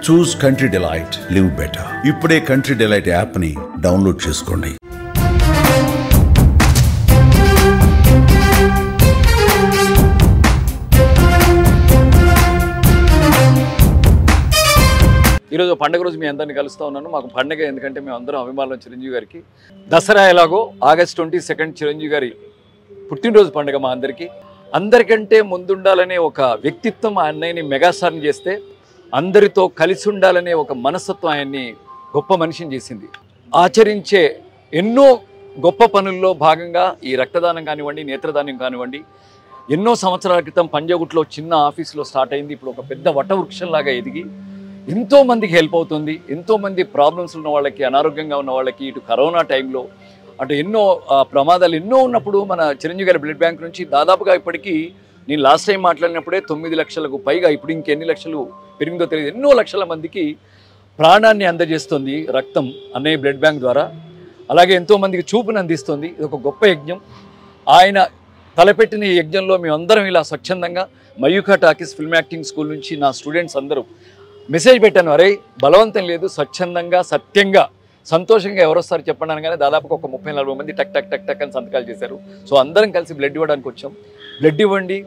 చూస్ country delight, live better. ఇప్పుడే country delight యాప్ని download చేసుకోండి. ఈరోజు పండుగ రోజు మీ అందరినీ కలుస్తూ ఉన్నాను. మాకు పండుగ ఎందుకంటే మేము అందరం అభిమానులు చిరంజీవి గారికి. దసరా ఎలాగో ఆగస్ట్ 22 చిరంజీవి గారి పుట్టినరోజు పండుగ మా అందరికంటే ముందుండాలనే ఒక వ్యక్తిత్వం ఆ అన్నయ్యని మెగాస్టార్ని చేస్తే, అందరితో కలిసి ఉండాలనే ఒక మనస్తత్వం ఆయన్ని గొప్ప మనిషిని చేసింది. ఆచరించే ఎన్నో గొప్ప పనుల్లో భాగంగా ఈ రక్తదానం కానివ్వండి, నేత్రదానం కానివ్వండి, ఎన్నో సంవత్సరాల క్రితం పంజాగుట్లో చిన్న ఆఫీసులో స్టార్ట్ అయింది. ఇప్పుడు ఒక పెద్ద వటవృక్షంలాగా ఎదిగి ఎంతోమందికి హెల్ప్ అవుతుంది. ఎంతోమంది ప్రాబ్లమ్స్ ఉన్న వాళ్ళకి, అనారోగ్యంగా ఉన్న వాళ్ళకి, ఇటు కరోనా టైంలో అటు ఎన్నో ప్రమాదాలు ఎన్నో ఉన్నప్పుడు మన చిరంజీవి గారి బ్లడ్ బ్యాంక్ నుంచి దాదాపుగా ఇప్పటికీ నేను లాస్ట్ టైం మాట్లాడినప్పుడే 9 లక్షలకు పైగా, ఇప్పుడు ఇంకెన్ని లక్షలు పెరిగిందో తెలియదు, ఎన్నో లక్షల మందికి ప్రాణాన్ని అందజేస్తుంది రక్తం అన్నయ్య బ్లడ్ బ్యాంక్ ద్వారా. అలాగే ఎంతోమందికి చూపుని అందిస్తుంది. ఇది ఒక గొప్ప యజ్ఞం. ఆయన తలపెట్టిన ఈ యజ్ఞంలో మేమందరం ఇలా స్వచ్ఛందంగా Mayukha talkies film acting school నుంచి నా స్టూడెంట్స్ అందరూ మెసేజ్ పెట్టాను, అరే బలవంతం లేదు, స్వచ్ఛందంగా సత్యంగా సంతోషంగా ఎవరు వస్తారు చెప్పండి అనగానే దాదాపుగా ఒక 30-40 మంది టక్ టక్ టక్ టక్ అని సంతకాలు చేశారు. సో అందరం కలిసి బ్లడ్ ఇవ్వడానికి వచ్చాం. బ్లడ్ ఇవ్వండి,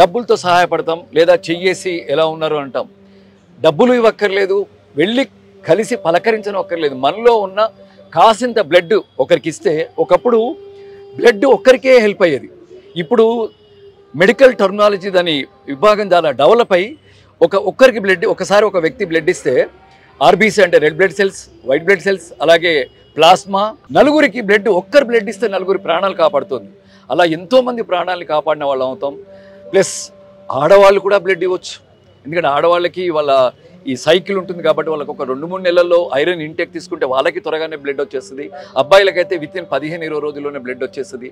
డబ్బులతో సహాయపడతాం, లేదా చెయ్యేసి ఎలా ఉన్నారు అంటాం. డబ్బులు ఇవ్వక్కర్లేదు, వెళ్ళి కలిసి పలకరించడం ఒక్కర్లేదు. మనలో ఉన్న కాసింత బ్లడ్ ఒకరికి ఇస్తే, ఒకప్పుడు బ్లడ్ ఒక్కరికే హెల్ప్ అయ్యేది. ఇప్పుడు మెడికల్ టెక్నాలజీ దాని విభాగం చాలా డెవలప్ అయ్యి ఒక్కరికి బ్లడ్, ఒకసారి ఒక వ్యక్తి బ్లడ్ ఇస్తే ఆర్బీసీ అంటే red blood cells, white blood cells, అలాగే ప్లాస్మా, నలుగురికి బ్లడ్, ఒక్కరు బ్లడ్ ఇస్తే నలుగురి ప్రాణాలు కాపాడుతుంది. అలా ఎంతోమంది ప్రాణాలను కాపాడిన వాళ్ళు అవుతాం. ప్లస్ ఆడవాళ్ళు కూడా బ్లడ్ ఇవ్వచ్చు. ఎందుకంటే ఆడవాళ్ళకి వాళ్ళ ఈ సైకిల్ ఉంటుంది కాబట్టి వాళ్ళకి ఒక 2-3 నెలల్లో ఐరన్ ఇంటేక్ తీసుకుంటే వాళ్ళకి త్వరగానే బ్లడ్ వచ్చేస్తుంది. అబ్బాయిలకైతే వితిన్ 15-20 రోజుల్లోనే బ్లడ్ వచ్చేస్తుంది.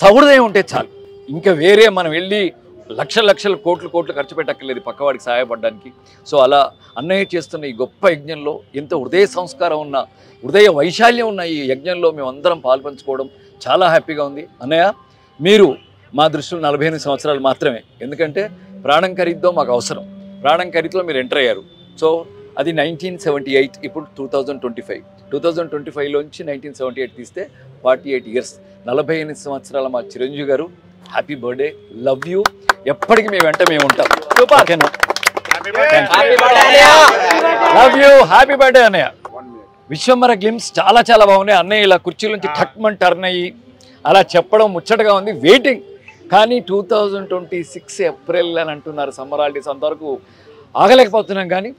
సహృదయం ఉంటే చాలు, ఇంకా వేరే మనం వెళ్ళి లక్షలు కోట్లు ఖర్చు పెట్టక్కర్లేదు పక్కవాడికి సహాయపడడానికి. సో అలా అన్నయ్య చేస్తున్న ఈ గొప్ప యజ్ఞంలో, ఎంతో హృదయ సంస్కారం ఉన్న, హృదయ వైశాల్యం ఉన్న ఈ యజ్ఞంలో మేమందరం పాల్పంచుకోవడం చాలా హ్యాపీగా ఉంది. అన్నయ్య, మీరు మా దృష్టిలో 48 సంవత్సరాలు మాత్రమే. ఎందుకంటే ప్రాణం ఖరీదుతో మాకు అవసరం. ప్రాణం ఖరీదులో మీరు ఎంటర్ అయ్యారు. సో అది 1978, ఇప్పుడు 2025లోంచి 1978 తీస్తే 48 ఇయర్స్, 48 సంవత్సరాల మా చిరంజీవి గారు. Happy birthday, love you. ఎప్పటికీ మీ వెంట మేము ఉంటాం. లవ్ యూ, హ్యాపీ బర్త్డే అన్నయ్య. విశ్వంబర గ్లిమ్స్ చాలా చాలా బాగున్నాయి. అన్నయ్య ఇలా కుర్చీల నుంచి ఠక్మన్ టర్న్ అయ్యి అలా చెప్పడం ముచ్చటగా ఉంది. వెయిటింగ్. కానీ 2026 ఏప్రిల్ అని అంటున్నారు సమ్మర్ హాలిడేస్, అంతవరకు ఆగలేకపోతున్నాం. కానీ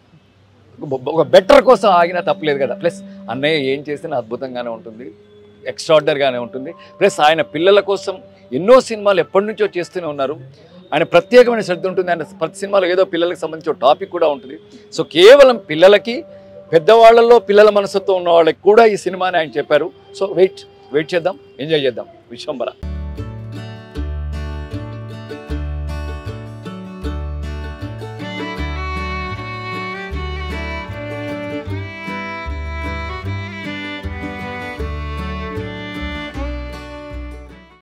ఒక బెటర్ కోసం ఆగినా తప్పలేదు కదా. ప్లస్ అన్నయ్య ఏం చేసినా అద్భుతంగానే ఉంటుంది, ఎక్స్ట్రాడినరీగానే ఉంటుంది. ప్లస్ ఆయన పిల్లల కోసం ఎన్నో సినిమాలు ఎప్పటి నుంచో చేస్తూనే ఉన్నారు. ఆయన ప్రత్యేకమైన శ్రద్ధ ఉంటుంది. ఆయన ప్రతి సినిమాలో ఏదో పిల్లలకు సంబంధించిన టాపిక్ కూడా ఉంటుంది. సో కేవలం పిల్లలకి, పెద్దవాళ్లలో పిల్లల మనసుతో ఉన్న వాళ్ళకి కూడా ఈ సినిమాని ఆయన చెప్పారు. సో వెయిట్ చేద్దాం, ఎంజాయ్ చేద్దాం. విశ్వంబర.